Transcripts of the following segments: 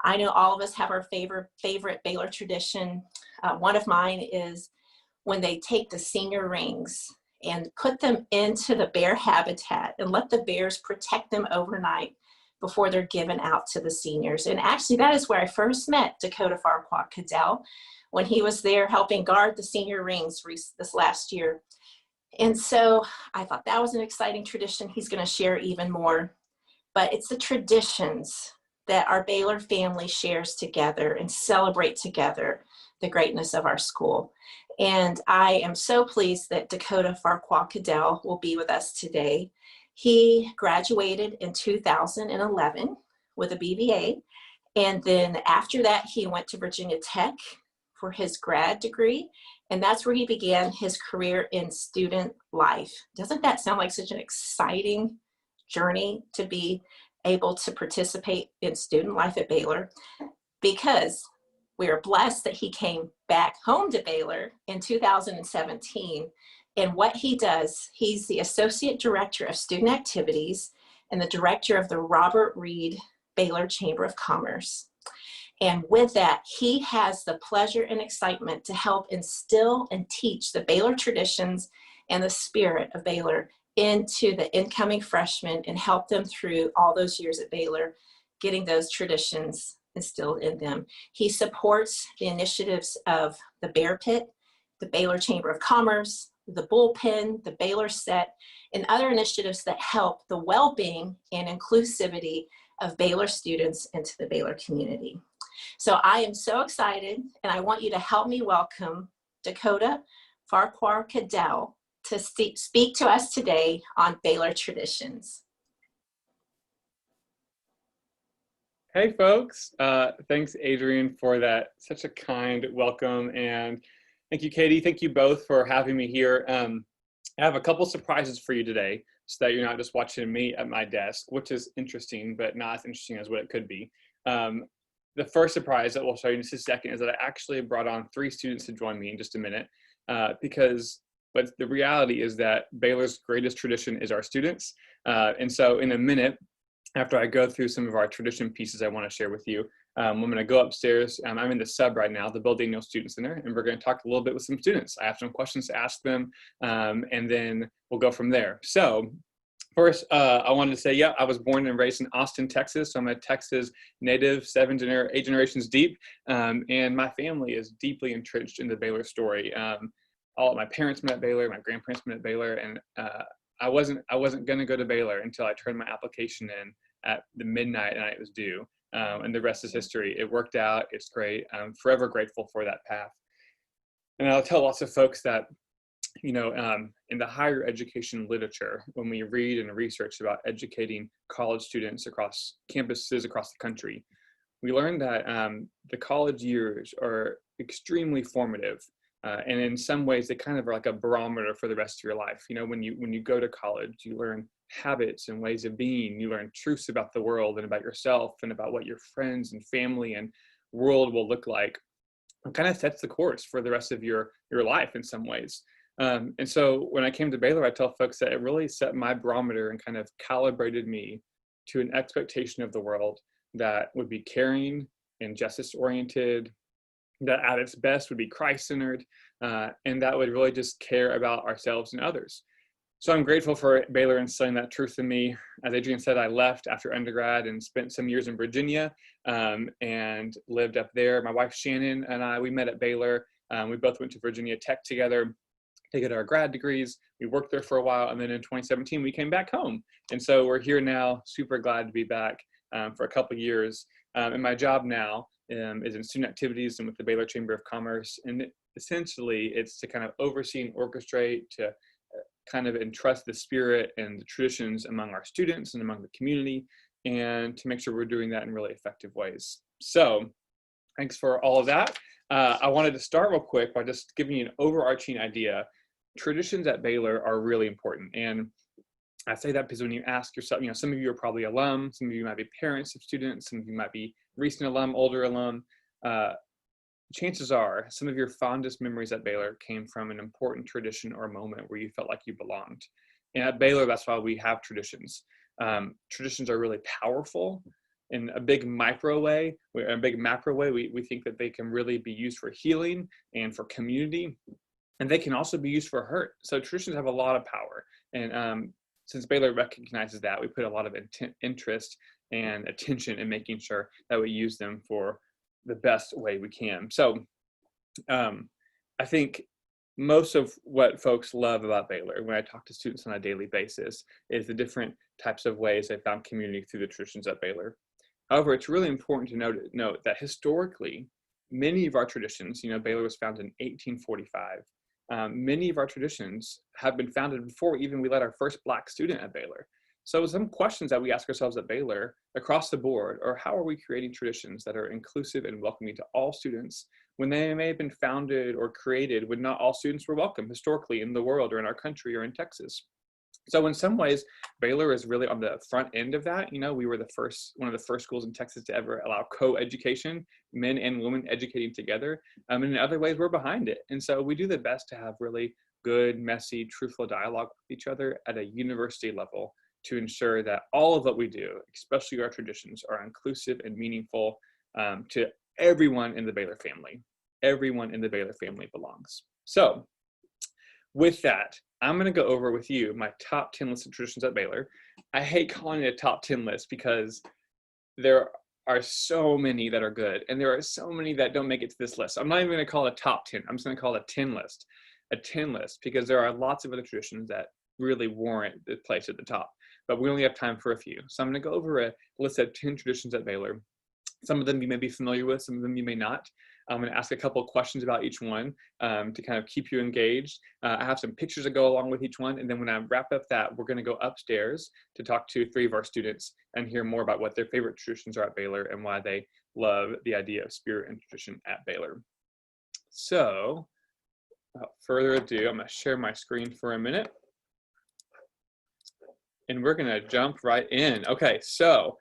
I know all of us have our favorite Baylor tradition. One of mine is when they take the senior rings and put them into the bear habitat and let the bears protect them overnight before they're given out to the seniors. And actually, that is where I first met Dakota Farquhar-Caddell, when he was there helping guard the senior rings this last year. And so I thought that was an exciting tradition. He's going to share even more. But it's the traditions that our Baylor family shares together and celebrate together the greatness of our school. And I am so pleased that Dakota Farquhar-Caddell will be with us today. He graduated in 2011 with a BBA. And then after that, he went to Virginia Tech for his grad degree. And that's where he began his career in student life. Doesn't that sound like such an exciting journey to be able to participate in student life at Baylor? Because we are blessed that he came back home to Baylor in 2017. And what he does, he's the Associate Director of Student Activities and the Director of the Robert Reid Baylor Chamber of Commerce. And with that, he has the pleasure and excitement to help instill and teach the Baylor traditions and the spirit of Baylor into the incoming freshmen and help them through all those years at Baylor, getting those traditions instilled in them. He supports the initiatives of the Bear Pit, the Baylor Chamber of Commerce, the Bullpen, the Baylor Set, and other initiatives that help the well-being and inclusivity of Baylor students into the Baylor community. So I am so excited, and I want you to help me welcome Dakota Farquhar-Caddell to speak to us today on Baylor traditions. Hey folks, thanks Adrian for that, such a kind welcome, and thank you Katie, thank you both for having me here. I have a couple surprises for you today so that you're not just watching me at my desk, which is interesting, but not as interesting as what it could be. The first surprise that we'll show you in just a second is that I actually brought on 3 students to join me in just a minute, but the reality is that Baylor's greatest tradition is our students. And so in a minute, after I go through some of our tradition pieces I want to share with you, I'm going to go upstairs. I'm in the sub right now, the Bill Daniel Student Center, and we're going to talk a little bit with some students. I have some questions to ask them, and then we'll go from there. So first, I wanted to say, yeah, I was born and raised in Austin, Texas. So I'm a Texas native, 8 generations deep, and my family is deeply entrenched in the Baylor story. All of my parents met at Baylor, my grandparents met at Baylor, and I wasn't going to go to Baylor until I turned my application in at the midnight and it was due. And the rest is history. It worked out. It's great. I'm forever grateful for that path. And I'll tell lots of folks that, you know, in the higher education literature, when we read and research about educating college students across campuses across the country, we learn that the college years are extremely formative. And in some ways, they kind of are like a barometer for the rest of your life. You know, when you go to college, you learn habits and ways of being. You learn truths about the world and about yourself and about what your friends and family and world will look like. It kind of sets the course for the rest of your life in some ways. And so when I came to Baylor, I tell folks that it really set my barometer and kind of calibrated me to an expectation of the world that would be caring and justice-oriented, that at its best would be Christ-centered, and that would really just care about ourselves and others. So I'm grateful for Baylor instilling that truth in me. As Adrian said, I left after undergrad and spent some years in Virginia and lived up there. My wife Shannon and I, we met at Baylor. We both went to Virginia Tech together to get our grad degrees. We worked there for a while, and then in 2017, we came back home. And so we're here now, super glad to be back for a couple of years. And my job now is in student activities and with the Baylor Chamber of Commerce. And essentially, it's to kind of oversee and orchestrate, to kind of entrust the spirit and the traditions among our students and among the community, and to make sure we're doing that in really effective ways. So thanks for all of that. I wanted to start real quick by just giving you an overarching idea. Traditions at Baylor are really important. And I say that because when you ask yourself, you know, some of you are probably alum, some of you might be parents of students, some of you might be recent alum, older alum. Chances are some of your fondest memories at Baylor came from an important tradition or moment where you felt like you belonged. And at Baylor, that's why we have traditions. Traditions are really powerful. in a big micro way, in a big macro way, we think that they can really be used for healing and for community, and they can also be used for hurt. So traditions have a lot of power. And since Baylor recognizes that, we put a lot of interest and attention in making sure that we use them for the best way we can. So I think most of what folks love about Baylor, when I talk to students on a daily basis, is the different types of ways they found community through the traditions at Baylor. However, it's really important to note that historically, many of our traditions, Baylor was founded in 1845. Many of our traditions have been founded before even we let our first Black student at Baylor. So some questions that we ask ourselves at Baylor across the board are, how are we creating traditions that are inclusive and welcoming to all students when they may have been founded or created when not all students were welcome historically in the world or in our country or in Texas? So in some ways, Baylor is really on the front end of that. We were one of the first schools in Texas to ever allow co-education, men and women educating together. And in other ways, we're behind it. And so we do the best to have really good, messy, truthful dialogue with each other at a university level to ensure that all of what we do, especially our traditions, are inclusive and meaningful to everyone in the Baylor family. Everyone in the Baylor family belongs. So with that, I'm going to go over with you my top 10 list of traditions at Baylor. I hate calling it a top 10 list because there are so many that are good, and there are so many that don't make it to this list. I'm not even going to call it a top 10. I'm just going to call it a 10 list. A 10 list, because there are lots of other traditions that really warrant the place at the top, but we only have time for a few. So I'm going to go over a list of 10 traditions at Baylor. Some of them you may be familiar with, some of them you may not. I'm going to ask a couple of questions about each one to kind of keep you engaged. I have some pictures that go along with each one. And then when I wrap up that, we're going to go upstairs to talk to 3 of our students and hear more about what their favorite traditions are at Baylor and why they love the idea of spirit and tradition at Baylor. So without further ado, I'm going to share my screen for a minute. And we're going to jump right in. Okay, so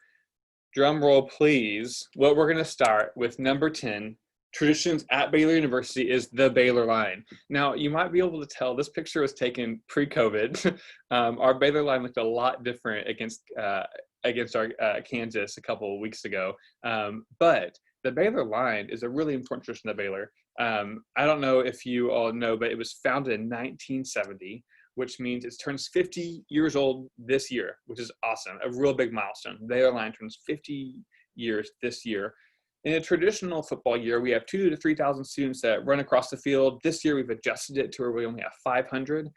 drum roll, please. What we're going to start with number 10, traditions at Baylor University, is the Baylor line. Now, you might be able to tell this picture was taken pre-COVID. Our Baylor line looked a lot different against our Kansas a couple of weeks ago. But the Baylor line is a really important tradition at Baylor. I don't know if you all know, but it was founded in 1970. Which means it turns 50 years old this year, which is awesome, a real big milestone. Baylor line turns 50 years this year. In a traditional football year, we have 2,000 to 3,000 students that run across the field. This year, we've adjusted it to where we only have 500.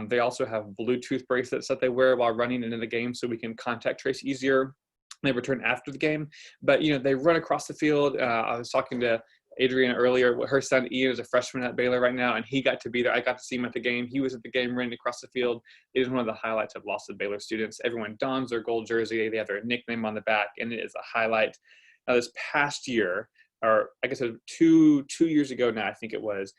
They also have Bluetooth bracelets that they wear while running into the game so we can contact trace easier. They return after the game, but they run across the field. I was talking to Adrian earlier. Her son Ian is a freshman at Baylor right now, and he got to be there. I got to see him at the game. He was at the game running across the field. It is one of the highlights of lots of Baylor students. Everyone dons their gold jersey. They have their nickname on the back, and it is a highlight. Now, this past year, or I guess it was two years ago now, I think it was,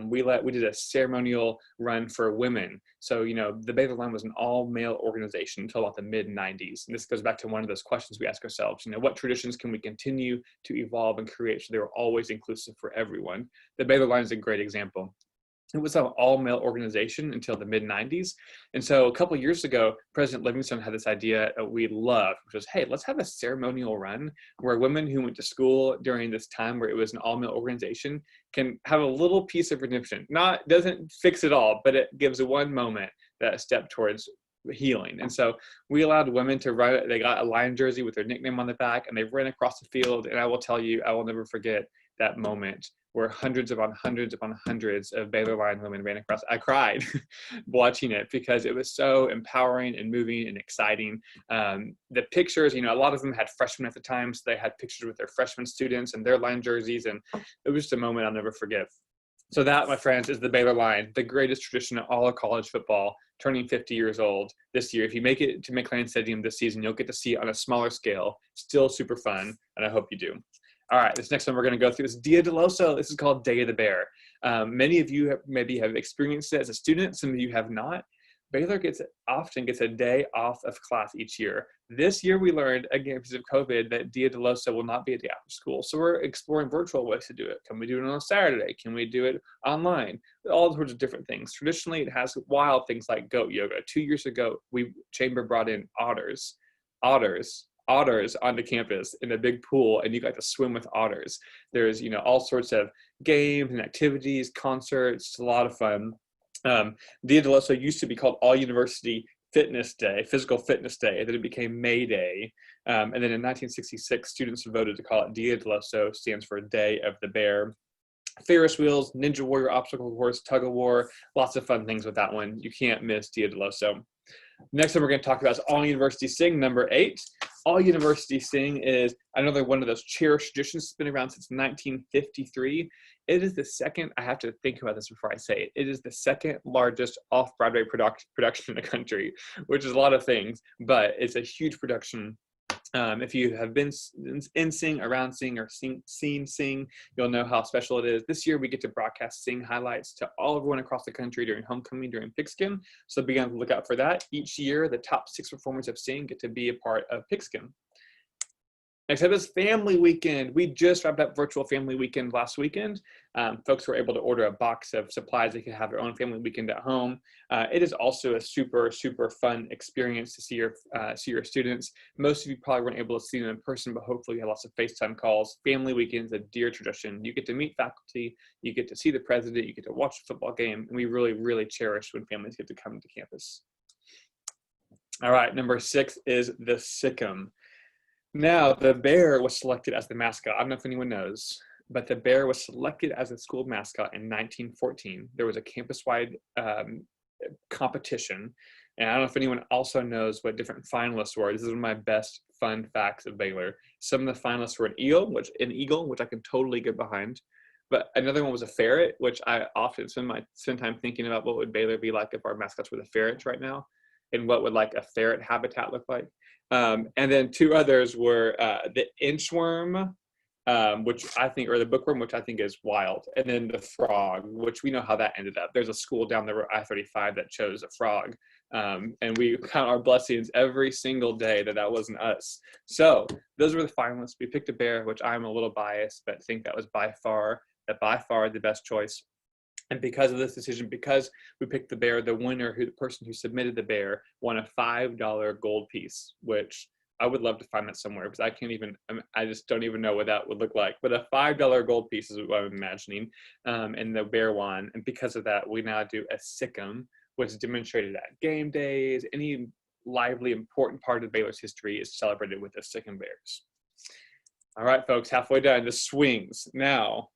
we did a ceremonial run for women. So, the Baylor line was an all-male organization until about the mid-90s. And this goes back to one of those questions we ask ourselves, what traditions can we continue to evolve and create so they're always inclusive for everyone? The Baylor line is a great example. It was an all-male organization until the mid-90s. And so a couple of years ago, President Livingston had this idea that we loved, which was, hey, let's have a ceremonial run where women who went to school during this time where it was an all-male organization can have a little piece of redemption. Doesn't fix it all, but it gives one moment that step towards healing. And so we allowed women to run. They got a Lion jersey with their nickname on the back, and they ran across the field. And I will tell you, I will never forget that moment where hundreds upon hundreds of Baylor line women ran across. I cried watching it because it was so empowering and moving and exciting. The pictures, a lot of them had freshmen at the time, so they had pictures with their freshman students and their line jerseys, and it was just a moment I'll never forget. So that, my friends, is the Baylor line, the greatest tradition of all of college football, turning 50 years old this year. If you make it to McLean Stadium this season, you'll get to see it on a smaller scale. Still super fun, and I hope you do. All right, this next one we're going to go through is Dia de Loso. This is called Day of the Bear. Many of you maybe have experienced it as a student. Some of you have not. Baylor often gets a day off of class each year. This year we learned, again, because of COVID, that Dia de Loso will not be a day after school. So we're exploring virtual ways to do it. Can we do it on a Saturday? Can we do it online? All sorts of different things. Traditionally, it has wild things like goat yoga. 2 years ago, Chamber brought in otters. Otters otters onto campus in a big pool, and you got to swim with otters. There's, all sorts of games and activities, concerts. It's a lot of fun. Dia de Loso used to be called All University Fitness Day, Physical Fitness Day, and then it became May Day. And then in 1966, students voted to call it Dia de Loso, stands for Day of the Bear. Ferris wheels, Ninja Warrior obstacle course, tug of war, lots of fun things with that one. You can't miss Dia de Loso. Next one we're going to talk about is All University Sing, number 8. All University Sing is another one of those cherished traditions. It's been around since 1953. It is the second, I have to think about this before I say it, it is the second largest off-Broadway production in the country, which is a lot of things, but it's a huge production. If you have been in Sing, around Sing, or seen Sing, you'll know how special it is. This year, we get to broadcast Sing highlights to everyone across the country during Homecoming, during Pigskin. So be on the lookout for that. Each year, the top 6 performers of Sing get to be a part of Pigskin. Next up is Family Weekend. We just wrapped up virtual Family Weekend last weekend. Folks were able to order a box of supplies. They could have their own Family Weekend at home. It is also a super, super fun experience to see your students. Most of you probably weren't able to see them in person, but hopefully you had lots of FaceTime calls. Family Weekend is a dear tradition. You get to meet faculty, you get to see the president, you get to watch a football game, and we really, really cherish when families get to come to campus. All right, number 6 is the Sick'em. Now, the bear was selected as the mascot. I don't know if anyone knows, but the bear was selected as the school mascot in 1914. There was a campus-wide competition, and I don't know if anyone also knows what different finalists were. This is one of my best fun facts of Baylor. Some of the finalists were an eagle, which I can totally get behind, but another one was a ferret, which I often spend time thinking about what would Baylor be like if our mascots were the ferrets right now, and what would like a ferret habitat look like. And then 2 others were the inchworm, which I think, or the bookworm, which I think is wild, and then the frog, which we know how that ended up. There's a school down the road, I-35, that chose a frog, and we count our blessings every single day that wasn't us. So those were the finalists. We picked a bear, which I'm a little biased, but think that was by far the best choice. And because of this decision, because we picked the bear, the winner, the person who submitted the bear, won a $5 gold piece, which I would love to find that somewhere, because I just don't even know what that would look like. But a $5 gold piece is what I'm imagining, and the bear won. And because of that, we now do a Sick'em, which is demonstrated at game days. Any lively, important part of Baylor's history is celebrated with the Sick'em bears. All right, folks, halfway done. The swings. Now,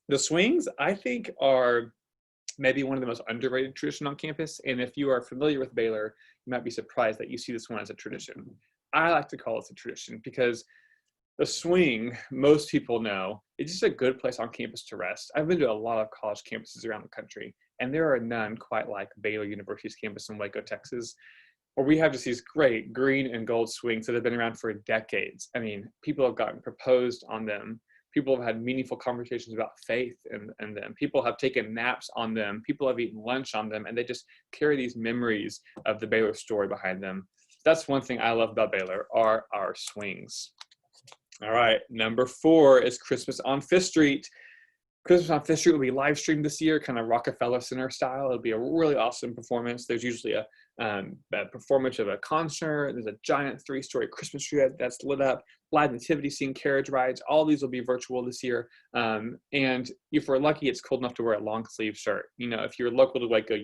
the swings, I think, are maybe one of the most underrated traditions on campus. And if you are familiar with Baylor, you might be surprised that you see this one as a tradition. I like to call it a tradition because the swing, most people know, it's just a good place on campus to rest. I've been to a lot of college campuses around the country, and there are none quite like Baylor University's campus in Waco, Texas, where we have just these great green and gold swings that have been around for decades. I mean, people have gotten proposed on them. People have had meaningful conversations about faith and them. People have taken naps on them. People have eaten lunch on them, and they just carry these memories of the Baylor story behind them. That's one thing I love about Baylor, are our swings. All right, number 4 is Christmas on 5th Street. Christmas on 5th Street will be live streamed this year, kind of Rockefeller Center style. It'll be a really awesome performance. There's usually a performance of a concert. There's a giant 3-story Christmas tree that's lit up, live nativity scene, carriage rides. All these will be virtual this year. And if we're lucky, it's cold enough to wear a long sleeve shirt. If you're local to Waco,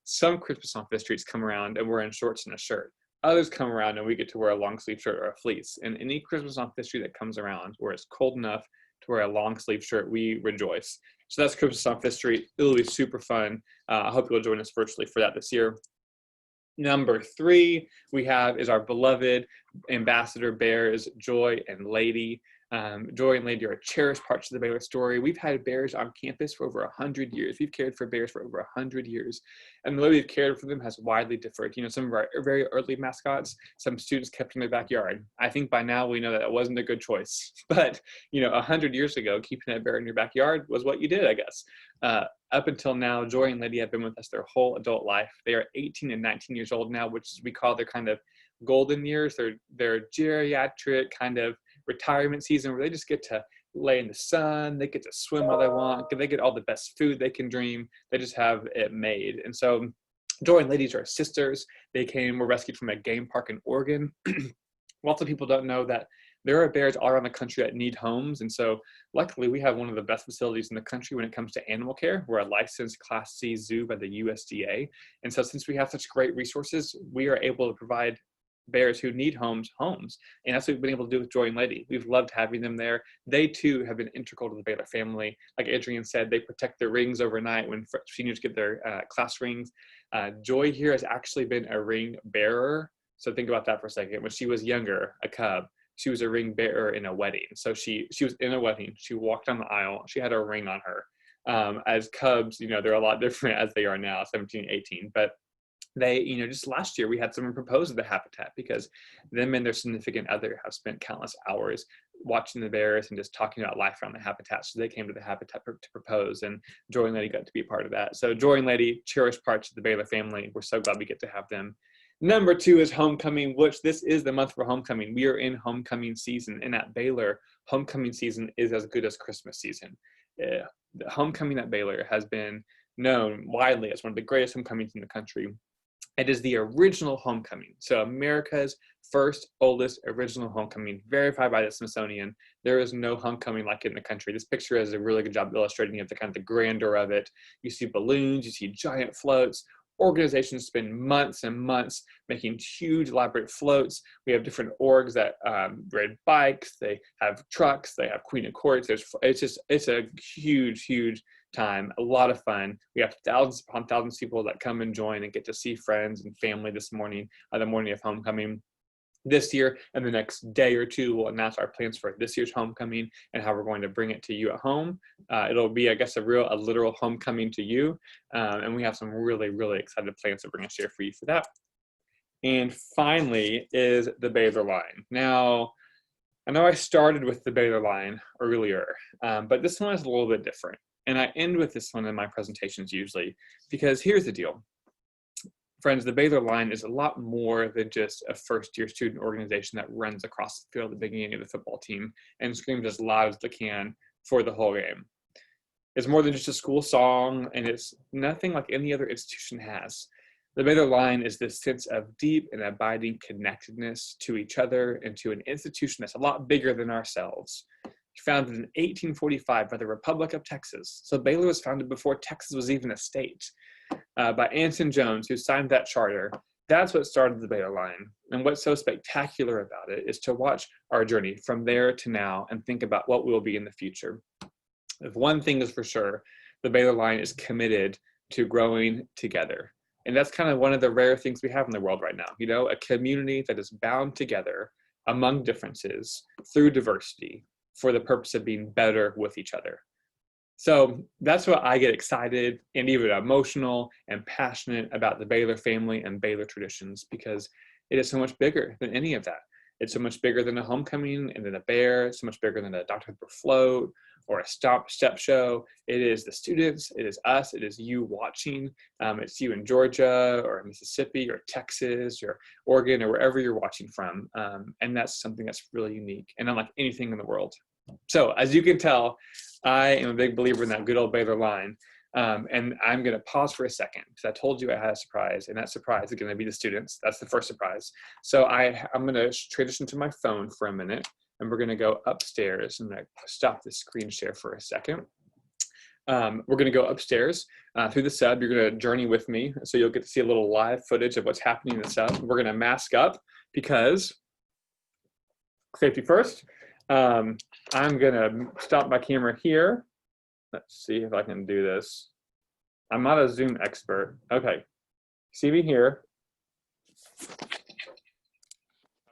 some Christmas on 5th Streets come around and we're in shorts and a shirt. Others come around and we get to wear a long sleeve shirt or a fleece. And any Christmas on 5th Street that comes around where it's cold enough to wear a long sleeve shirt, we rejoice. So that's Christmas on 5th Street. It'll be super fun. I hope you'll join us virtually for that this year. Number 3 we have is our beloved ambassador bears, Joy and Lady. Joy and Lady are cherished parts of the Baylor story. We've had bears on campus for over 100 years. We've cared for bears for over 100 years. And the way we've cared for them has widely differed. Some of our very early mascots, some students kept in their backyard. I think by now we know that it wasn't a good choice. But, 100 years ago, keeping a bear in your backyard was what you did, I guess. Up until now, Joy and Lady have been with us their whole adult life. They are 18 and 19 years old now, which we call their kind of golden years. They're geriatric kind of retirement season where they just get to lay in the sun, they get to swim all they want, they get all the best food they can dream, they just have it made. And so Joy and Ladies are sisters. They were rescued from a game park in Oregon. Lots of people don't know that there are bears all around the country that need homes. And so luckily we have one of the best facilities in the country when it comes to animal care. We're a licensed Class C zoo by the USDA. And so since we have such great resources, we are able to provide bears who need homes. And that's what we've been able to do with Joy and Lady. We've loved having them there. They too have been integral to the Baylor family. Like Adrian said, they protect their rings overnight when seniors get their class rings. Joy here has actually been a ring bearer. So think about that for a second. When she was younger, a cub, she was a ring bearer in a wedding. So she was in a wedding. She walked down the aisle. She had a ring on her. As cubs, they're a lot different as they are now, 17, 18. But they, just last year we had someone propose at the habitat because them and their significant other have spent countless hours watching the bears and just talking about life around the habitat. So they came to the habitat to propose, and Joy and Lady got to be a part of that. So Joy and Lady, cherished parts of the Baylor family. We're so glad we get to have them. Number 2 is homecoming, which this is the month for homecoming. We are in homecoming season, and at Baylor, homecoming season is as good as Christmas season. The homecoming at Baylor has been known widely as one of the greatest homecomings in the country. It is the original homecoming. So America's first, oldest, original homecoming, verified by the Smithsonian. There is no homecoming like it in the country. This picture does a really good job illustrating the kind of the grandeur of it. You see balloons, you see giant floats. Organizations spend months and months making huge elaborate floats. We have different orgs that ride bikes, they have trucks, they have queen of courts. It's a huge time, a lot of fun. We have thousands upon thousands of people that come and join and get to see friends and family this morning, the morning of homecoming. This year and the next day or two, we'll announce our plans for this year's homecoming and how we're going to bring it to you at home. It'll be, I guess, a literal homecoming to you. And we have some really excited plans that we're going to share for you for that. And finally is the Baylor line. Now, I know I started with the Baylor line earlier, but this one is a little bit different. And I end with this one in my presentations usually, because here's the deal. Friends, the Baylor line is a lot more than just a first-year student organization that runs across the field at the beginning of the football team and screams as loud as they can for the whole game. It's more than just a school song, and it's nothing like any other institution has. The Baylor line is this sense of deep and abiding connectedness to each other and to an institution that's a lot bigger than ourselves. Founded in 1845 by the Republic of Texas. So Baylor was founded before Texas was even a state. By Anson Jones, who signed that charter. That's what started the Baylor line. And what's so spectacular about it is to watch our journey from there to now and think about what we'll be in the future. If one thing is for sure, the Baylor line is committed to growing together. And that's kind of one of the rare things we have in the world right now. A community that is bound together among differences through diversity for the purpose of being better with each other. So that's what I get excited and even emotional and passionate about the Baylor family and Baylor traditions, because it is so much bigger than any of that. It's so much bigger than a homecoming and then a bear. It's so much bigger than a Dr. Pepper float or a step show. It is the students, it is us, it is you watching. It's you in Georgia or Mississippi or Texas or Oregon or wherever you're watching from. And that's something that's really unique and unlike anything in the world. So as you can tell, I am a big believer in that good old Baylor line. And I'm going to pause for a second because I told you I had a surprise, and that surprise is going to be the students. That's the first surprise. So I'm going to transition to my phone for a minute, and we're going to go upstairs. I'm going to stop the screen share for a second. We're going to go upstairs through the sub. You're going to journey with me, so you'll get to see a little live footage of what's happening in the sub. We're going to mask up because safety first. I'm going to stop my camera here. Let's see if I can do this. I'm not a Zoom expert. Okay. See me here.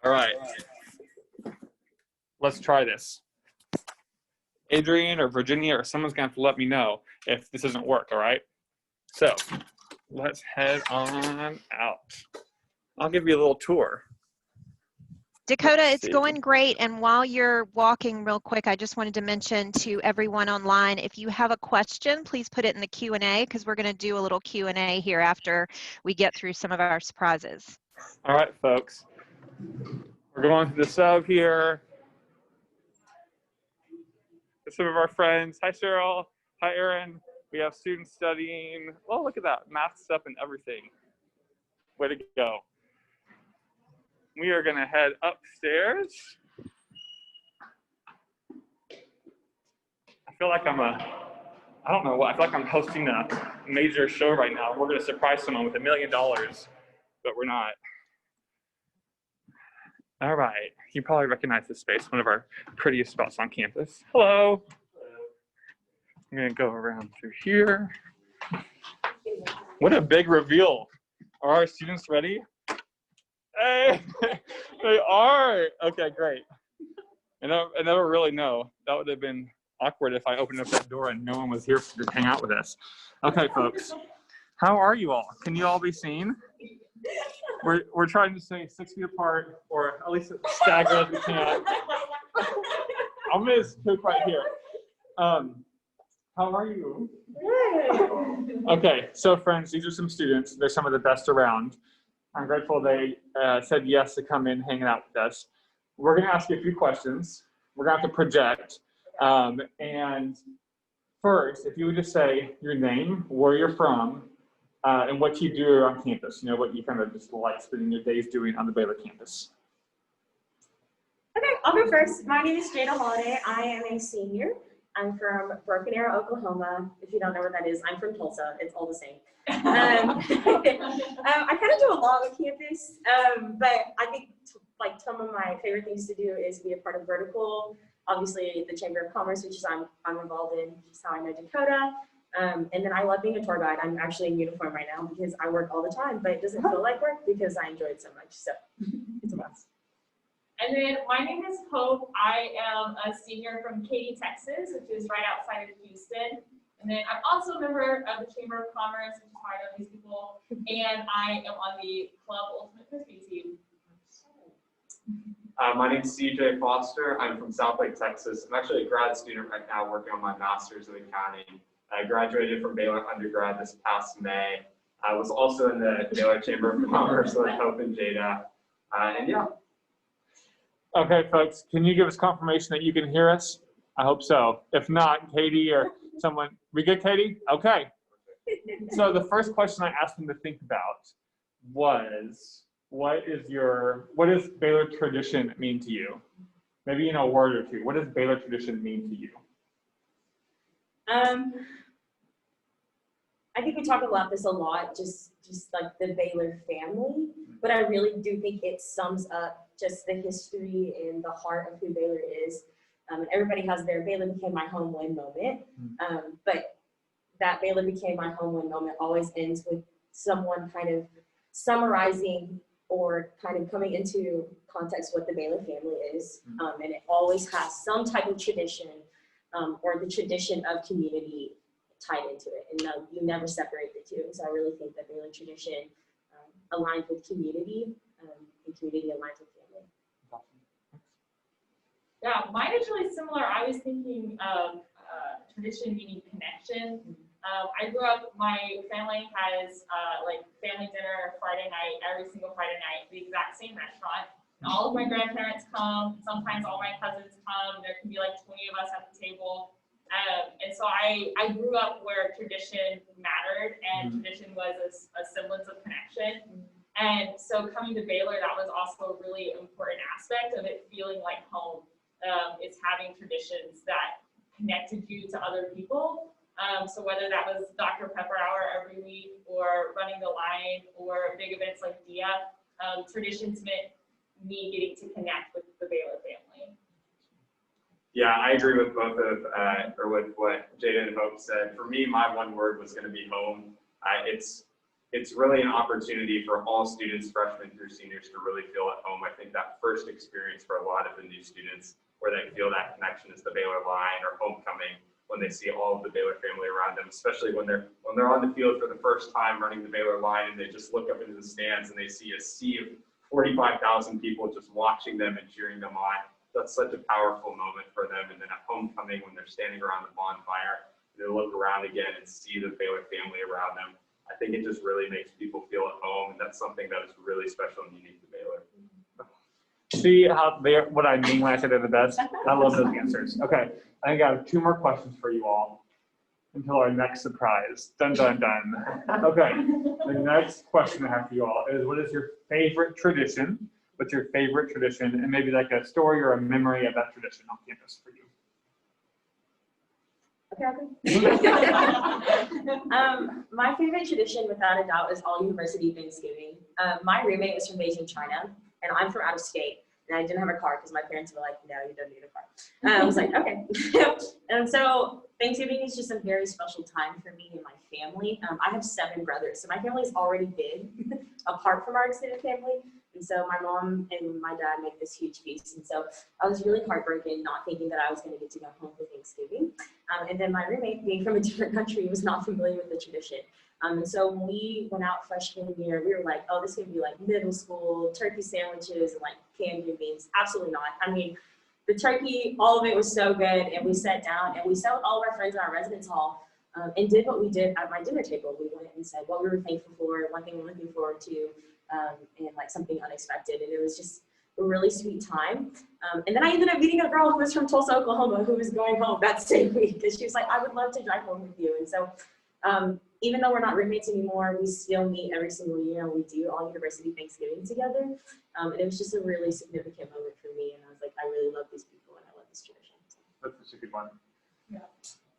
All right. Let's try this. Adrian or Virginia or someone's going to have to let me know if this doesn't work, all right? So let's head on out. I'll give you a little tour. Dakota, it's going great. And while you're walking real quick, I just wanted to mention to everyone online, if you have a question, please put it in the Q&A because we're going to do a little Q&A here after we get through some of our surprises. All right, folks. We're going to the sub here. Some of our friends. Hi, Cheryl. Hi, Aaron. We have students studying. Oh, look at that. Math stuff and everything. Way to go. we are gonna head upstairs. I feel like I don't know what, I feel like I'm hosting a major show right now. We're gonna surprise someone with $1 million, but we're not. All right, you probably recognize this space, one of our prettiest spots on campus. Hello. I'm gonna go around through here. What a big reveal. Are our students ready? Hey, they are. Okay, great. And I never really know. That would have been awkward if I opened up that door and no one was here to hang out with us. Okay, folks, how are you all? Can you all be seen? We're trying to stay 6 feet apart, or at least stagger as we can. I'm gonna cook right here. How are you? Okay, so friends, these are some students. They're some of the best around. I'm grateful they said yes to come in hanging out with us. We're gonna ask you a few questions. We're gonna have to project. And first, if you would just say your name, where you're from, and what you do on campus, you know, what you kind of just like spending your days doing on the Baylor campus. Okay, I'll go first. My name is Jada Holiday. I am a senior. I'm from Broken Arrow, Oklahoma. If you don't know where that is, I'm from Tulsa. It's all the same. I kind of do a lot on campus, but I think like some of my favorite things to do is be a part of Vertical. Obviously, the Chamber of Commerce, which is I'm involved in, which is how I know Dakota. And then I love being a tour guide. I'm actually in uniform right now because I work all the time, but it doesn't feel like work because I enjoy it so much. So it's a must. And then my name is Hope. I am a senior from Katy, Texas, which is right outside of Houston. And then I'm also a member of the Chamber of Commerce, which is how I know these people. And I am on the Club Ultimate Frisbee team. My name is CJ Foster. I'm from Southlake, Texas. I'm actually a grad student right now working on my master's in accounting. I graduated from Baylor undergrad this past May. I was also in the Baylor Chamber of Commerce with Hope and Jada. And yeah. Okay, folks, can you give us confirmation that you can hear us? I hope so. If not, Katie or someone, we good, Katie? Okay. So the first question I asked them to think about was, what does Baylor tradition mean to you? Maybe in a word or two. What does Baylor tradition mean to you? I think we talk about this a lot, just like the Baylor family, but I really do think it sums up just the history and the heart of who Baylor is. And everybody has their Baylor became my home win moment, but that Baylor became my home win moment always ends with someone kind of summarizing or kind of coming into context what the Baylor family is, and it always has some type of tradition or the tradition of community tied into it, and you never separate the two. So I really think that Baylor tradition aligns with community, and community aligns with family. Yeah, mine is really similar. I was thinking of tradition meaning connection. I grew up, my family has like family dinner Friday night, every single Friday night, the exact same restaurant. And all of my grandparents come, sometimes all my cousins come, there can be like 20 of us at the table. And so I grew up where tradition mattered and tradition was a semblance of connection. And so coming to Baylor, that was also a really important aspect of it feeling like home. It's having traditions that connected you to other people. So whether that was Dr. Pepper Hour every week or running the line or big events like DIA, traditions meant me getting to connect with the Baylor family. Yeah, I agree with both of, or with what Jada and Hope said. For me, my one word was going to be home. It's really an opportunity for all students, freshmen through seniors, to really feel at home. I think that first experience for a lot of the new students where they feel that connection is the Baylor line or homecoming, when they see all of the Baylor family around them, especially when they're on the field for the first time running the Baylor line and they just look up into the stands and they see a sea of 45,000 people just watching them and cheering them on. That's such a powerful moment for them. And then at homecoming, when they're standing around the bonfire, they look around again and see the Baylor family around them. I think it just really makes people feel at home, and that's something that is really special and unique to Baylor. See how what I mean when I say they're the best? I love those answers. Okay, I think I have 2 more questions for you all until our next surprise. Dun, dun, dun. Okay, the next question I have for you all is, what is your favorite tradition what's your favorite tradition, and maybe like a story or a memory of that tradition on campus for you. My favorite tradition, without a doubt, is all university Thanksgiving. My roommate was from Beijing, China, and I'm from out of state. And I didn't have a car because my parents were like, no, you don't need a car. I was like, okay. And so Thanksgiving is just a very special time for me and my family. I have 7 brothers, so my family is already big, apart from our extended family. And so my mom and my dad make this huge feast. And so I was really heartbroken, not thinking that I was going to get to go home for Thanksgiving. And then my roommate, being from a different country, was not familiar with the tradition. And so when we went out freshman year, we were like, oh, this is going to be like middle school, turkey sandwiches and like canned green beans. Absolutely not. I mean, the turkey, all of it was so good. And we sat down and we sat with all of our friends in our residence hall and did what we did at my dinner table. We went and said what we were thankful for, one thing we're looking forward to, and like something unexpected. And it was just a really sweet time. And then I ended up meeting a girl who was from Tulsa, Oklahoma, who was going home that same week. And she was like, I would love to drive home with you. And so even though we're not roommates anymore, we still meet every single year, and we do all university Thanksgiving together. And it was just a really significant moment for me. And I was like, I really love these people and I love this tradition. That's such a good one. Yeah.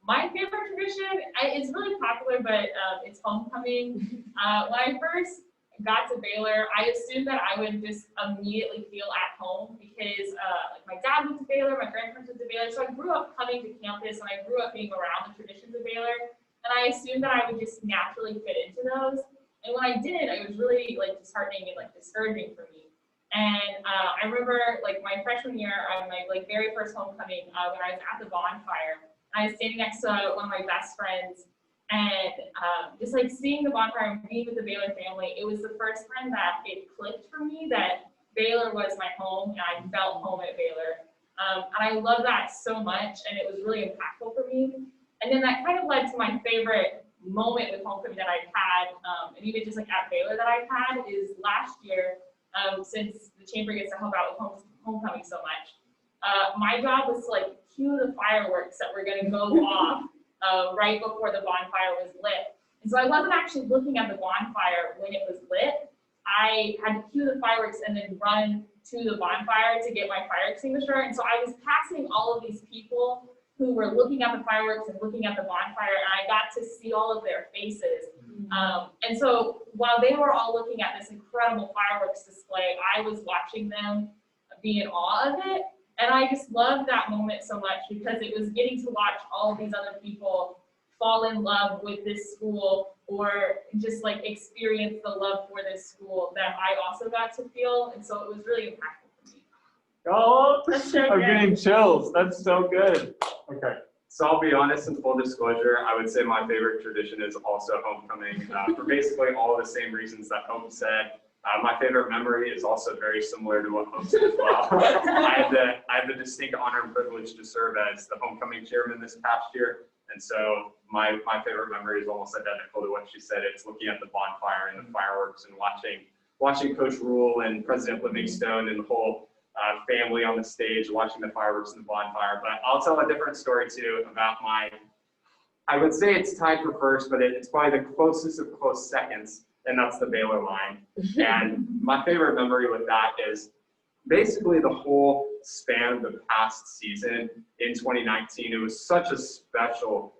My favorite tradition, it's really popular, but it's homecoming. When I first got to Baylor, I assumed that I would just immediately feel at home because like my dad went to Baylor, my grandparents went to Baylor, so I grew up coming to campus and I grew up being around the traditions of Baylor, and I assumed that I would just naturally fit into those. And when I didn't, it was really like disheartening and like discouraging for me. And I remember like my freshman year, my like very first homecoming, when I was at the bonfire, I was standing next to one of my best friends. And just like seeing the bonfire and being with the Baylor family, it was the first time that it clicked for me that Baylor was my home and I felt home at Baylor. And I love that so much, and it was really impactful for me. And then that kind of led to my favorite moment with homecoming that I've had, and even just like at Baylor that I've had, is last year, since the chamber gets to help out with homecoming so much. My job was to like cue the fireworks that were gonna go off right before the bonfire was lit. And so I wasn't actually looking at the bonfire when it was lit. I had to cue the fireworks and then run to the bonfire to get my fire extinguisher. And so I was passing all of these people who were looking at the fireworks and looking at the bonfire, and I got to see all of their faces. And so while they were all looking at this incredible fireworks display, I was watching them be in awe of it. And I just loved that moment so much because it was getting to watch all of these other people fall in love with this school, or just like experience the love for this school that I also got to feel. And so it was really impactful for me. Oh, That's so I'm good. getting chills. That's so good. Okay. So I'll be honest, in full disclosure, I would say my favorite tradition is also homecoming for basically all the same reasons that Hope said. My favorite memory is also very similar to what Hope said as well. I had the distinct honor and privilege to serve as the homecoming chairman this past year. And so my favorite memory is almost identical to what she said. It's looking at the bonfire and the fireworks and watching Coach Rule and President Livingstone and the whole family on the stage, watching the fireworks and the bonfire. But I'll tell a different story too about I would say it's tied for first, but it's probably the closest of close seconds, and that's the Baylor line. And my favorite memory with that is basically the whole span of the past season in 2019. It was such a special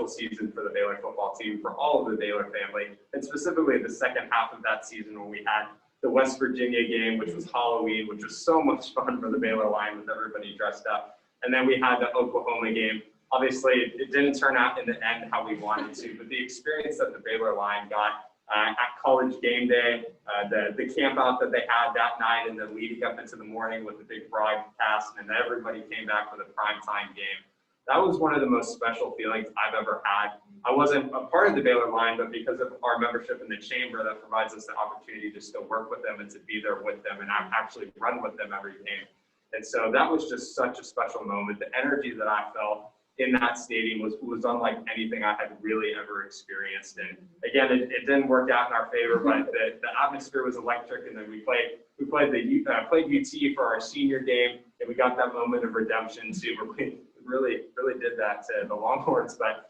season for the Baylor football team, for all of the Baylor family, and specifically the second half of that season when we had the West Virginia game, which was Halloween, which was so much fun for the Baylor line with everybody dressed up. And then we had the Oklahoma game. Obviously, it didn't turn out in the end how we wanted to, but the experience that the Baylor line got at college game day, the camp out that they had that night and then leading up into the morning with the big broadcast, and then everybody came back for the primetime game. That was one of the most special feelings I've ever had. I wasn't a part of the Baylor line, but because of our membership in the chamber, that provides us the opportunity to still work with them and to be there with them and actually run with them every game. And so that was just such a special moment. The energy that I felt in that stadium was unlike anything I had really ever experienced. And again, it didn't work out in our favor, but the atmosphere was electric. And then we played UT for our senior game, and we got that moment of redemption too, where we really did did that to the Longhorns, but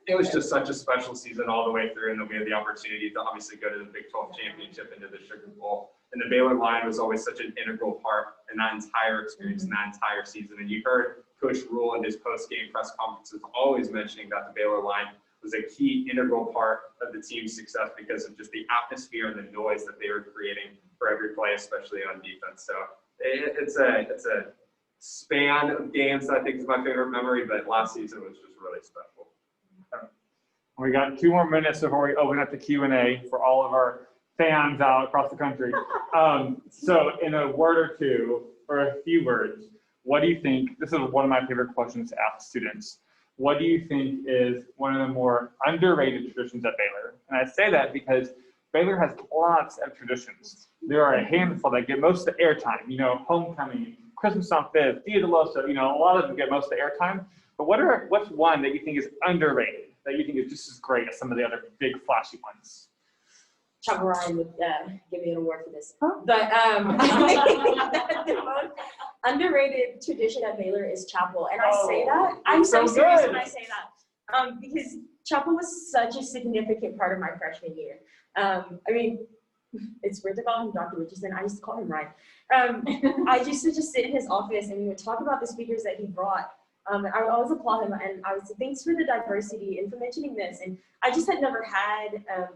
it was just such a special season all the way through, and then we had the opportunity to obviously go to the Big 12 championship and to the Sugar Bowl. And the Baylor line was always such an integral part in that entire experience and that entire season. And you heard Coach Rule in his post-game press conferences always mentioning that the Baylor line was a key integral part of the team's success because of just the atmosphere and the noise that they were creating for every play, especially on defense. So it's a span of games that I think is my favorite memory, but last season was just really special. We got 2 more minutes before we open up the Q&A for all of our fans out across the country. So in a word or two, or a few words, what do you think, this is one of my favorite questions to ask students, what do you think is one of the more underrated traditions at Baylor? And I say that because Baylor has lots of traditions. There are a handful that get most of the airtime, you know, homecoming, Christmas on 5th, Dia de los, you know, a lot of them get most of the airtime. But what's one that you think is underrated, that you think is just as great as some of the other big flashy ones? Chuck Ryan would give me an award for this. But the most underrated tradition at Baylor is chapel. And I say that, I'm so serious when I say that. Because chapel was such a significant part of my freshman year. I mean, it's weird to call him Dr. Richardson. I used to call him Ryan. I used to just sit in his office and we would talk about the speakers that he brought. I would always applaud him, and I would say, thanks for the diversity and for mentioning this. And I just had never had a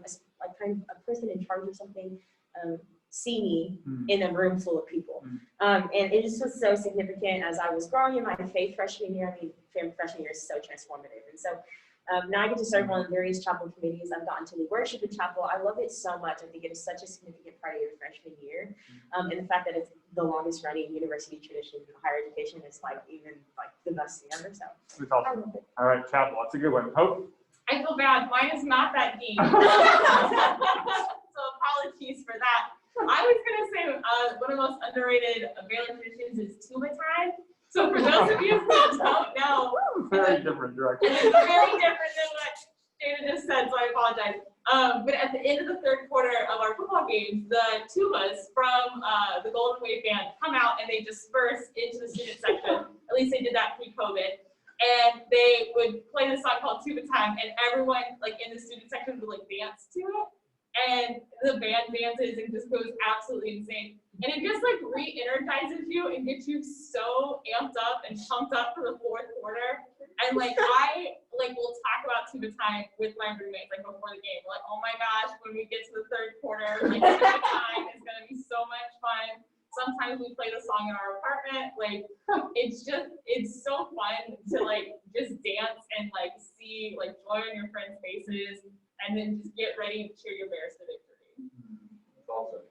person in charge of something see me in a room full of people. And it just was so significant as I was growing in my faith freshman year. I mean, freshman year is so transformative. And so now I get to serve on various chapel committees. I've gotten to lead worship in chapel. I love it so much. I think it is such a significant part of your freshman year. And the fact that it's the longest running university tradition in higher education is even the best thing ever. So Awesome. All right, chapel, that's a good one. Hope? I feel bad. Mine is not that deep. So apologies for that. I was going to say one of the most underrated Baylor traditions is tuba time. So for those of you who don't know, very different direction. It's very different than what David just said, so I apologize. But at the end of the third quarter of our football games, the tubas from the Golden Wave Band come out and they disperse into the student section. At least they did that pre-COVID. And they would play this song called Tuba Time, and everyone in the student section would dance to it. And the band dances and just goes absolutely insane. And it just re-energizes you and gets you so amped up and pumped up for the fourth quarter. And I will talk about tuba time with my roommates before the game. Oh my gosh, when we get to the third quarter, tuba time is gonna be so much fun. Sometimes we play the song in our apartment. It's so fun to just dance and see joy on your friends' faces, and then just get ready to cheer your Bears to victory. That's awesome.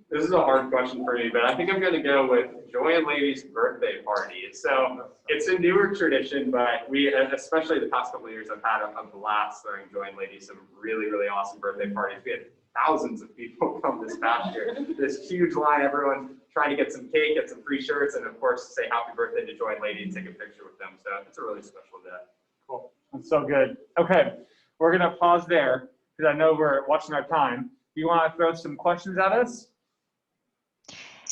This is a hard question for me, but I think I'm going to go with Joy and Lady's birthday party. So it's a newer tradition, but we, especially the past couple of years, have had a blast throwing Joy and Lady some really, really awesome birthday parties. We had thousands of people come this past year. This huge line, everyone trying to get some cake, get some free shirts, and of course say happy birthday to Joy and Lady and take a picture with them. So it's a really special day. Cool. That's so good. Okay, we're going to pause there because I know we're watching our time. Do you want to throw some questions at us?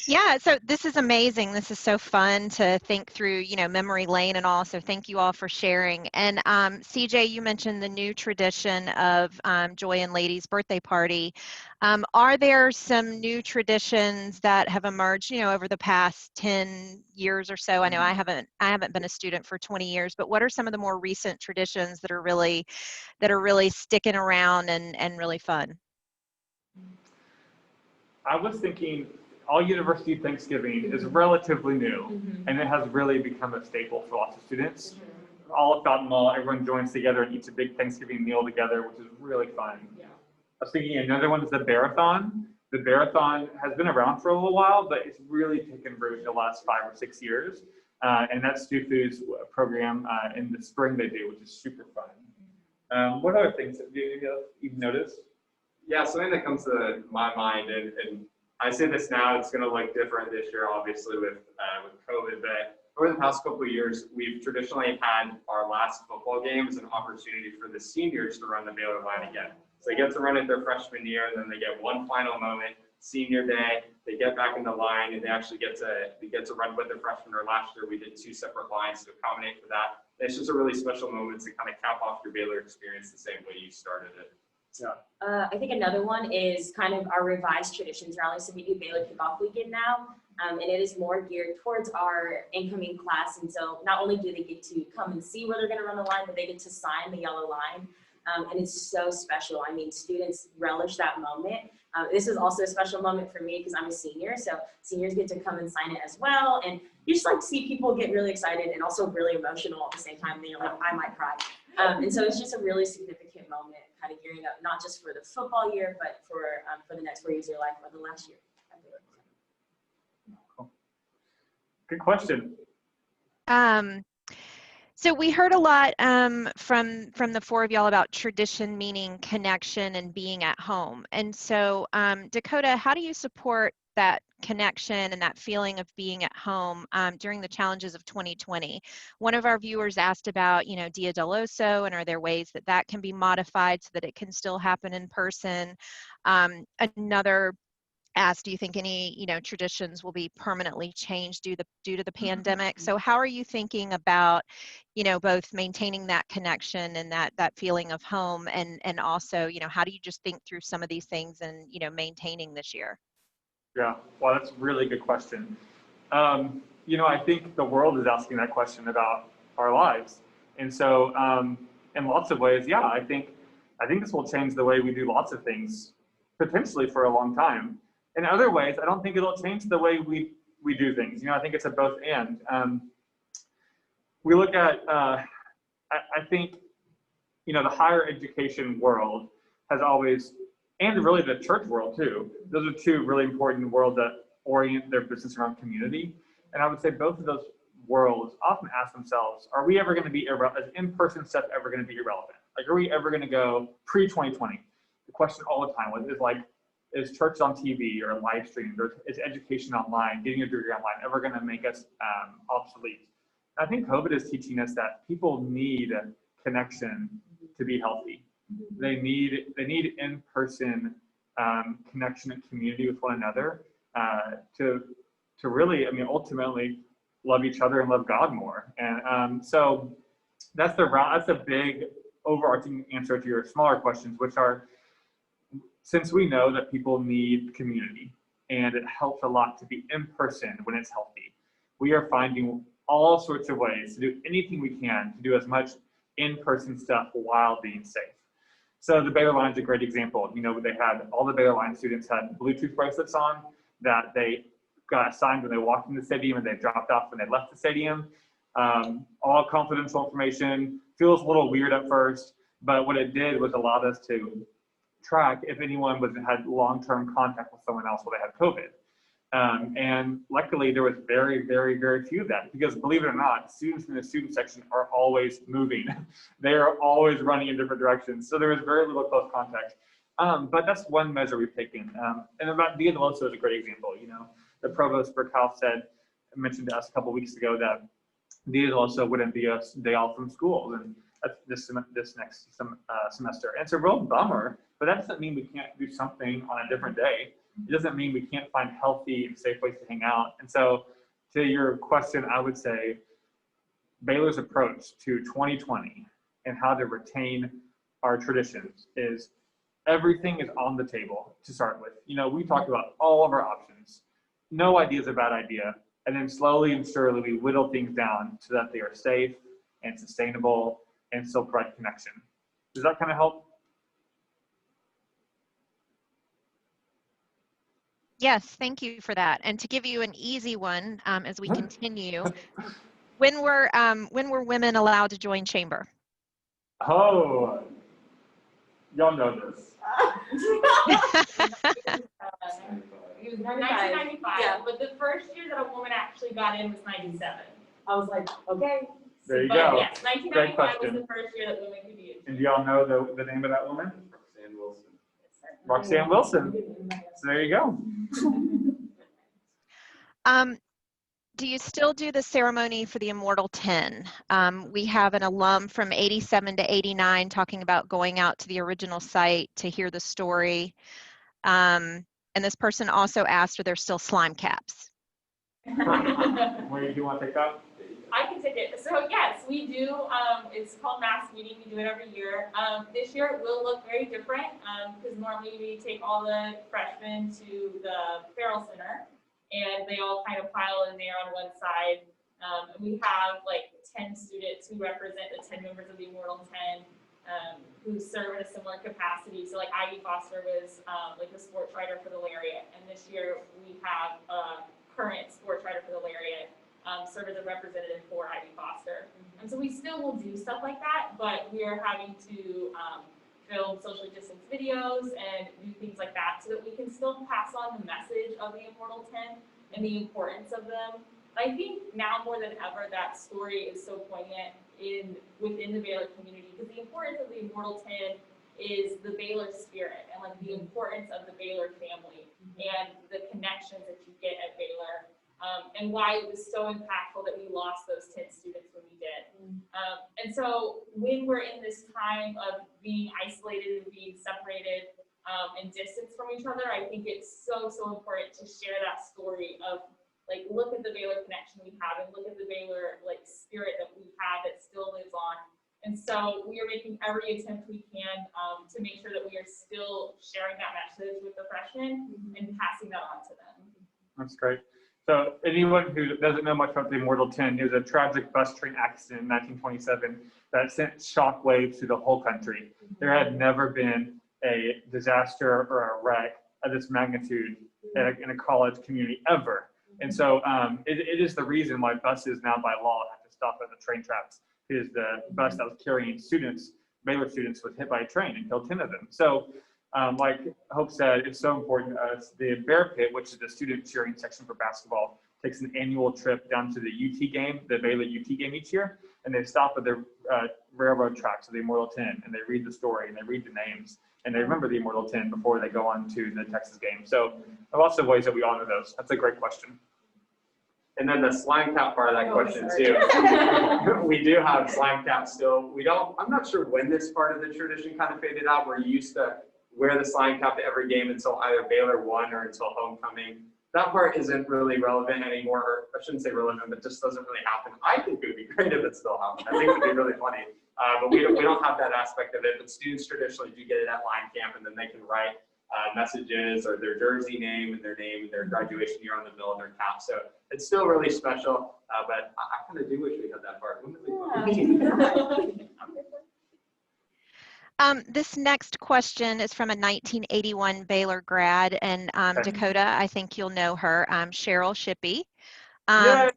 Yeah, so this is amazing. This is so fun to think through, memory lane and all. So thank you all for sharing. And CJ, you mentioned the new tradition of Joy and Lady's birthday party. Are there some new traditions that have emerged, over the past 10 years or so? I know I haven't been a student for 20 years, but what are some of the more recent traditions that are really sticking around and really fun? I was thinking all university Thanksgiving is relatively new, and it has really become a staple for lots of students. All at Fountain Mall, everyone joins together and eats a big Thanksgiving meal together, which is really fun. Yeah. I was thinking another one is the Bearathon. The Bearathon has been around for a little while, but it's really taken root in the last 5 or 6 years. And that's Stu Food's program in the spring they do, which is super fun. What other things have you've noticed? Yeah, something that comes to my mind, and I say this now, it's going to look different this year, obviously, with COVID, but over the past couple of years, we've traditionally had our last football game as an opportunity for the seniors to run the Baylor line again. So they get to run it their freshman year, and then they get one final moment senior day, they get back in the line and they actually get to run with their freshman. Or last year we did 2 separate lines to accommodate for that. It's just a really special moment to kind of cap off your Baylor experience the same way you started it. I think another one is kind of our revised traditions rally. So we do Baylor Kickoff Weekend now, and it is more geared towards our incoming class. And so not only do they get to come and see where they're going to run the line, but they get to sign the yellow line. And it's so special. I mean, students relish that moment. This is also a special moment for me because I'm a senior. So seniors get to come and sign it as well. And you just like see people get really excited and also really emotional at the same time. And you're like, I might cry. And so it's just a really significant moment, kind of gearing up, not just for the football year, but for the next 4 years of your life or the last year. Cool. Good question. So we heard a lot from the 4 of y'all about tradition meaning connection and being at home. And so Dakota, how do you support that connection and that feeling of being at home during the challenges of 2020? One of our viewers asked about, Dia del Oso, and are there ways that that can be modified so that it can still happen in person? Another asked, do you think any, traditions will be permanently changed due to the pandemic? So how are you thinking about, both maintaining that connection and that feeling of home, and also, how do you just think through some of these things and, maintaining this year? Yeah, well, that's a really good question. I think the world is asking that question about our lives. And so in lots of ways, yeah, I think this will change the way we do lots of things, potentially for a long time. In other ways, I don't think it'll change the way we do things. I think it's a both and. We look at, I think, the higher education world has always, and really the church world too, those are 2 really important worlds that orient their business around community. And I would say both of those worlds often ask themselves, are we ever going to be is in-person stuff ever going to be irrelevant? Like, are we ever going to go pre-2020? The question all the time is like, is church on TV or live streamed, or is education online, getting a degree online ever going to make us obsolete? I think COVID is teaching us that people need connection to be healthy. They need in-person connection and community with one another to really, ultimately love each other and love God more. And so that's the big overarching answer to your smaller questions, which are, since we know that people need community and it helps a lot to be in person when it's healthy, we are finding all sorts of ways to do anything we can to do as much in-person stuff while being safe. So the Baylor Line is a great example. They had, all the Baylor Line students had Bluetooth bracelets on that they got assigned when they walked in the stadium and they dropped off when they left the stadium. All confidential information. Feels a little weird at first, but what it did was allowed us to track if anyone had long-term contact with someone else while they had COVID. And luckily there was very, very, very few of that, because believe it or not, students in the student section are always moving. They are always running in different directions. So there was very little close contact. But that's one measure we've taken. And about Dia del Oso is a great example. The provost for Cal mentioned to us a couple weeks ago that Dia del Oso wouldn't be a day off from school and this next semester. And it's a real bummer, but that doesn't mean we can't do something on a different day. It doesn't mean we can't find healthy and safe ways to hang out. And so to your question, I would say Baylor's approach to 2020 and how to retain our traditions is everything is on the table to start with. We talked about all of our options. No idea is a bad idea. And then slowly and surely we whittle things down so that they are safe and sustainable and still provide connection. Does that kind of help? Yes, thank you for that. And to give you an easy one as we continue, when were women allowed to join chamber? Oh, y'all know this. It was 1995, Yeah. but the first year that a woman actually got in was 97. I was like, okay. There you But go. yes, Great 1995 was question. the first year that women could be in. And do y'all know the name of that woman? Roxanne Wilson. Roxanne Wilson. So there you go. Do you still do the ceremony for the Immortal 10? We have an alum from 87 to 89 talking about going out to the original site to hear the story. And this person also asked, are there still slime caps? Where do you want to take that? I can take it. So yes, we do. It's called mass meeting. We do it every year. This year it will look very different because normally we take all the freshmen to the Farrell Center and they all kind of pile in there on one side. And we have like 10 students who represent the 10 members of the Immortal 10 who serve in a similar capacity. So like Ivy Foster was like the sports writer for the Lariat, and this year we have a current sports writer for the Lariat serve as a representative for Ivy Foster. And so we still will do stuff like that, but we are having to film socially distanced videos and do things like that so that we can still pass on the message of the Immortal 10 and the importance of them. I think now more than ever that story is so poignant within the Baylor community because the importance of the Immortal 10 is the Baylor spirit and like the importance of the Baylor family and the connections that you get at Baylor. And why it was so impactful that we lost those 10 students when we did. And so when we're in this time of being isolated and being separated and distanced from each other, I think it's so important to share that story of like, look at the Baylor connection we have and look at the Baylor like spirit that we have that still lives on. And so we are making every attempt we can to make sure that we are still sharing that message with the freshmen and passing that on to them. That's great. So anyone who doesn't know much about the Immortal 10, it was a tragic bus train accident in 1927 that sent shockwaves through the whole country. There had never been a disaster or a wreck of this magnitude in a college community ever. And so it is the reason why buses now by law have to stop at the train tracks, because the bus that was carrying students, Baylor students, was hit by a train and killed 10 of them. So like Hope said, it's so important to us. The Bear Pit, which is the student cheering section for basketball, takes an annual trip down to the UT game, the Baylor UT game each year, and they stop at the railroad tracks of the Immortal 10, and they read the story, and they read the names, and they remember the Immortal 10 before they go on to the Texas game. So there are lots of ways that we honor those. That's a great question. And then the slime cap part of that question too. We do have slime caps still. I'm not sure when this part of the tradition kind of faded out, where you used to wear the slime cap to every game until either Baylor won or until homecoming. That part isn't really relevant anymore, or I shouldn't say relevant, but just doesn't really happen. I think it would be great if it still happened. I think it would be really funny. But we don't have that aspect of it, but students traditionally do get it at line camp, and then they can write messages or their jersey name and their graduation year on the middle of their cap. So it's still really special, but I kind of do wish we had that part. Wouldn't it be This next question is from a 1981 Baylor grad, and Dakota, I think you'll know her, Cheryl Shippey.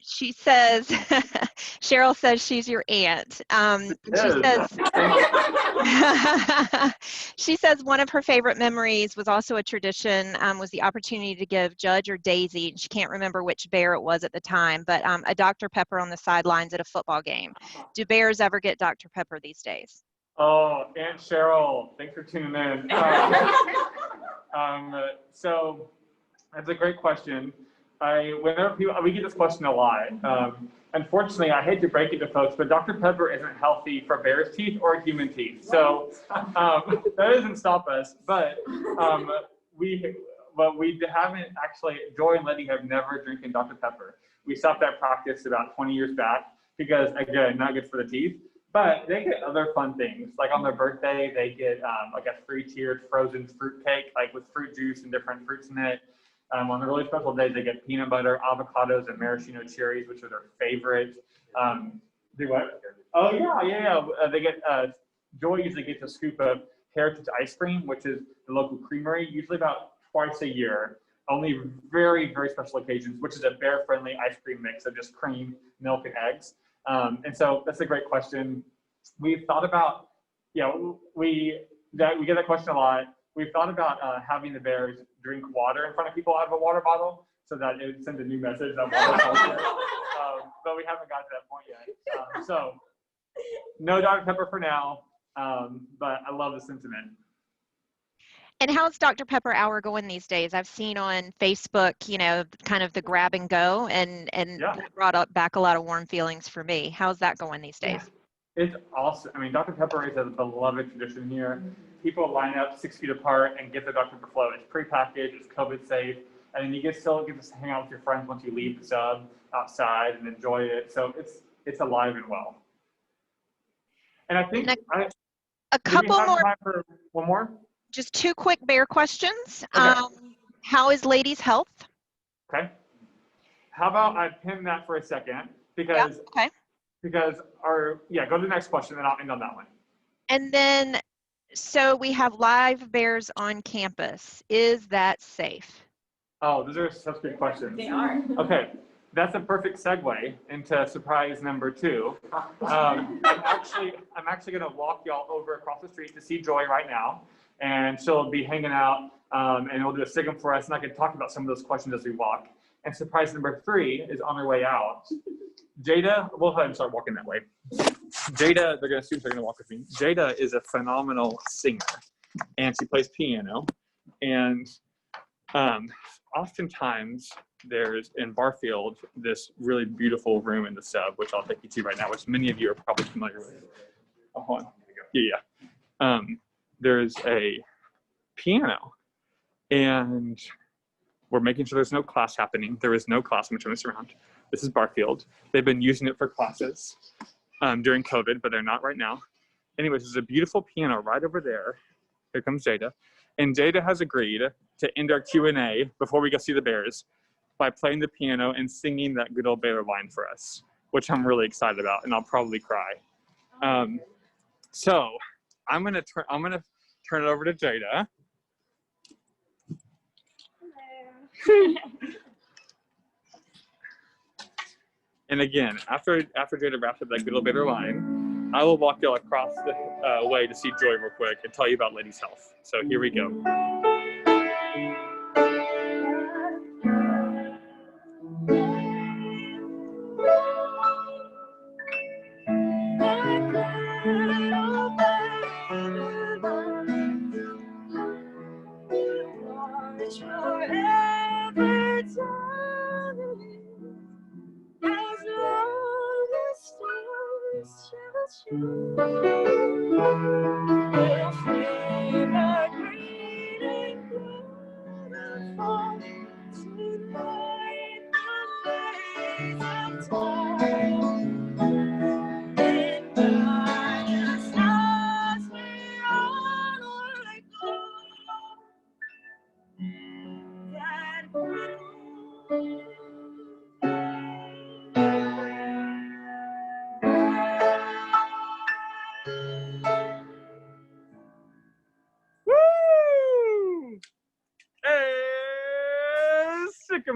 She says, Cheryl says she's your aunt. She says one of her favorite memories was also a tradition, was the opportunity to give Judge or Daisy, she can't remember which Bear it was at the time, but a Dr. Pepper on the sidelines at a football game. Do Bears ever get Dr. Pepper these days? Oh, Aunt Cheryl, thanks for tuning in. So that's a great question. Whenever we get this question a lot. Unfortunately, I hate to break it to folks, but Dr. Pepper isn't healthy for Bear's teeth or human teeth. So that doesn't stop us. But we haven't actually, Joy and Letty have never drinking Dr. Pepper. We stopped that practice about 20 years back because, again, not good for the teeth. But they get other fun things. Like on their birthday, they get like a free tiered frozen fruit cake, like with fruit juice and different fruits in it. On the really special days, they get peanut butter, avocados, and maraschino cherries, which are their favorite. Do what? Oh yeah. They get Joy usually gets a scoop of Heritage ice cream, which is the local creamery, usually about twice a year. Only very, very special occasions, which is a bear-friendly ice cream mix of just cream, milk, and eggs. And so that's a great question. We've thought about, we get that question a lot. We've thought about having the Bears drink water in front of people out of a water bottle so that it sends a new message that water culture. But we haven't got to that point yet. So no Dr. Pepper for now, but I love the sentiment. And how's Dr. Pepper Hour going these days? I've seen on Facebook, kind of the grab and go, and that brought back a lot of warm feelings for me. How's that going these days? It's awesome. I mean, Dr. Pepper is a beloved tradition here. people line up 6 feet apart and get the Dr. Pepper float. It's pre-packaged, it's COVID safe, and then you still get to hang out with your friends once you leave the sub outside and enjoy it. So it's alive and well. And I think a couple more. Time for one more? Just 2 quick Bear questions. Okay. How is ladies' health? Okay. How about I pin that for a second because okay. Because go to the next question, then I'll end on that one. And then, so we have live bears on campus. Is that safe? Oh, those are such good questions. They are. Okay, that's a perfect segue into surprise number 2. I'm actually going to walk y'all over across the street to see Joy right now, and she'll be hanging out, and we'll do a signal for us, and I can talk about some of those questions as we walk. And surprise number 3 is on her way out. Jada, we'll go ahead and start walking that way. Jada, students are gonna walk with me. Jada is a phenomenal singer, and she plays piano. And oftentimes there's in Barfield this really beautiful room in the sub, which I'll take you to right now, which many of you are probably familiar with. Oh, hold on. Yeah. There's a piano, and we're making sure there's no class happening. There is no class. I'm going to turn this around. This is Barfield. They've been using it for classes during COVID, but they're not right now. Anyways, there's a beautiful piano right over there. Here comes Jada. And Jada has agreed to end our Q&A before we go see the Bears by playing the piano and singing that good old Baylor line for us, which I'm really excited about, and I'll probably cry. So I'm gonna turn it over to Jada. And again, after Jada wraps up that good old Baylor line, I will walk y'all across the way to see Joy real quick and tell you about ladies' health. So here we go.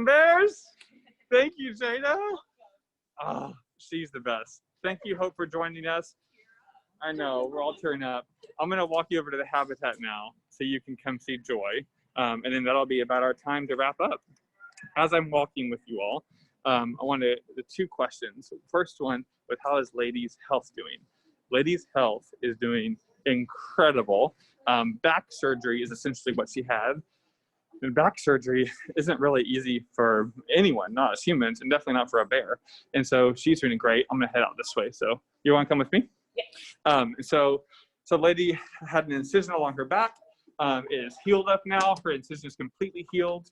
Bears. Thank you, Jada. Oh, she's the best. Thank you, Hope, for joining us. I know, we're all tearing up. I'm going to walk you over to the Habitat now so you can come see Joy. And then that'll be about our time to wrap up. As I'm walking with you all, I wanted the 2 questions. First one, with how is Ladies' Health doing? Ladies' Health is doing incredible. Back surgery is essentially what she had. And back surgery isn't really easy for anyone, not as humans, and definitely not for a bear. And so she's doing great. I'm gonna head out this way. So you wanna come with me? Yeah. So lady had an incision along her back, is healed up now. Her incision is completely healed.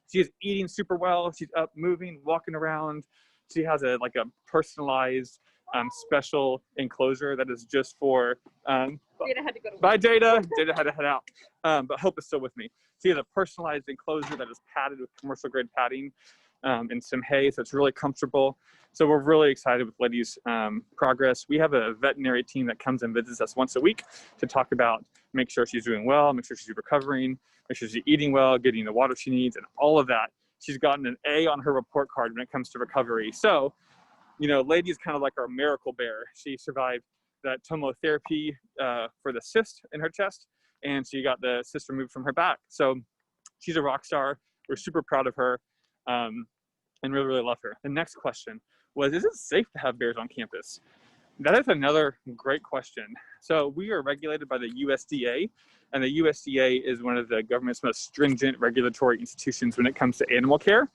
She is eating super well. She's up, moving, walking around. She has a personalized special enclosure that is just for Jada had to go to work. Bye, Jada. Jada had to head out, but Hope is still with me. She has a personalized enclosure that is padded with commercial grade padding and some hay, so it's really comfortable. So we're really excited with Lady's progress. We have a veterinary team that comes and visits us once a week to talk about, make sure she's doing well, make sure she's recovering, make sure she's eating well, getting the water she needs, and all of that. She's gotten an A on her report card when it comes to recovery. So, you know, Lady is kind of like our miracle bear. She survived that tomotherapy for the cyst in her chest, and she got the cyst removed from her back. So she's a rock star. We're super proud of her and really, really love her. The next question was, is it safe to have bears on campus? That is another great question. So we are regulated by the USDA, and the USDA is one of the government's most stringent regulatory institutions when it comes to animal care.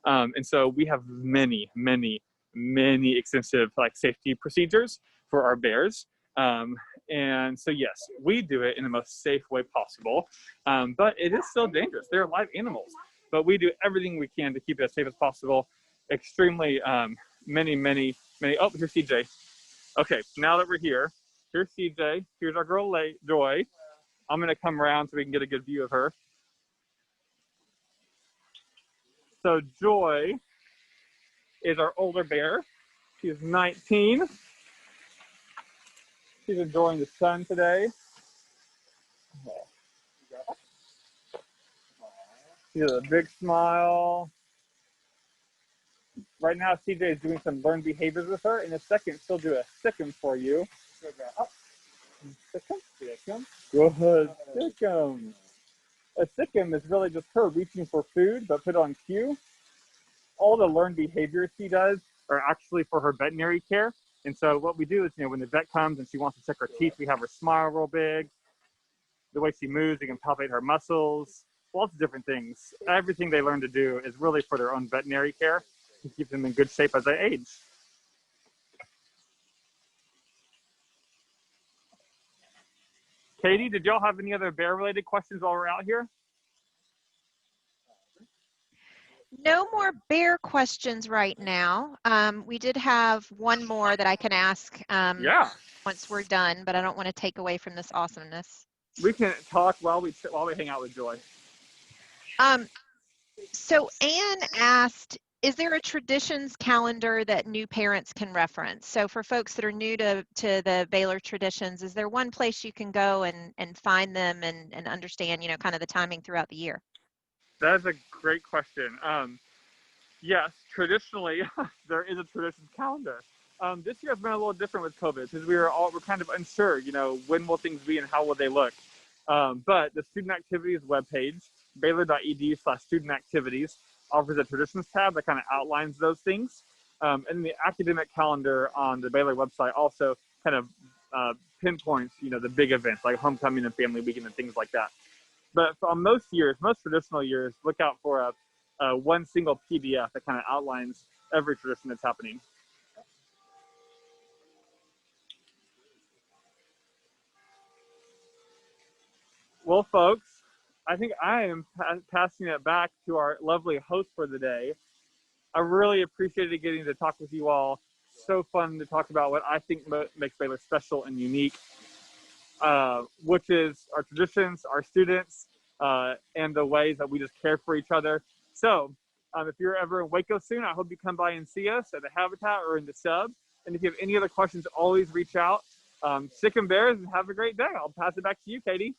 And so we have many, many, many extensive safety procedures for our bears. And so yes, we do it in the most safe way possible, but it is still dangerous. They're live animals, but we do everything we can to keep it as safe as possible. Extremely many. Oh, here's CJ. Okay, now that we're here, here's CJ. Here's our girl Joy. I'm gonna come around so we can get a good view of her. So Joy is our older bear. She's 19. She's enjoying the sun today. She has a big smile. Right now, CJ is doing some learned behaviors with her. In a second, she'll do a sick-em for you. Sick-em, sick-em. Good, sick-em. A sick-em is really just her reaching for food, but put on cue. All the learned behaviors she does are actually for her veterinary care. And so what we do is, when the vet comes and she wants to check her teeth, we have her smile real big. The way she moves, we can palpate her muscles, lots of different things. Everything they learn to do is really for their own veterinary care to keep them in good shape as they age. Katie, did y'all have any other bear-related questions while we're out here? No more bear questions right now. We did have one more that I can ask Yeah. once we're done, but I don't want to take away from this awesomeness. We can talk while we hang out with Joy. So Anne asked, is there a traditions calendar that new parents can reference? So for folks that are new to the Baylor Traditions, is there one place you can go and find them and understand, kind of the timing throughout the year? That's a great question. Yes, traditionally, there is a traditions calendar. This year has been a little different with COVID because we're kind of unsure, when will things be and how will they look. But the student activities webpage, baylor.edu/student activities, offers a traditions tab that kind of outlines those things. And the academic calendar on the Baylor website also kind of pinpoints, the big events like homecoming and family weekend and things like that. But on most traditional years, look out for one single PDF that kind of outlines every tradition that's happening. Well, folks, I think I am passing it back to our lovely host for the day. I really appreciated getting to talk with you all. So fun to talk about what I think makes Baylor special and unique, which is our traditions, our students, and the ways that we just care for each other. So if you're ever in Waco soon, I hope you come by and see us at the Habitat or in the Sub. And if you have any other questions, always reach out. Sick and bears, and have a great day. I'll pass it back to you, Katie.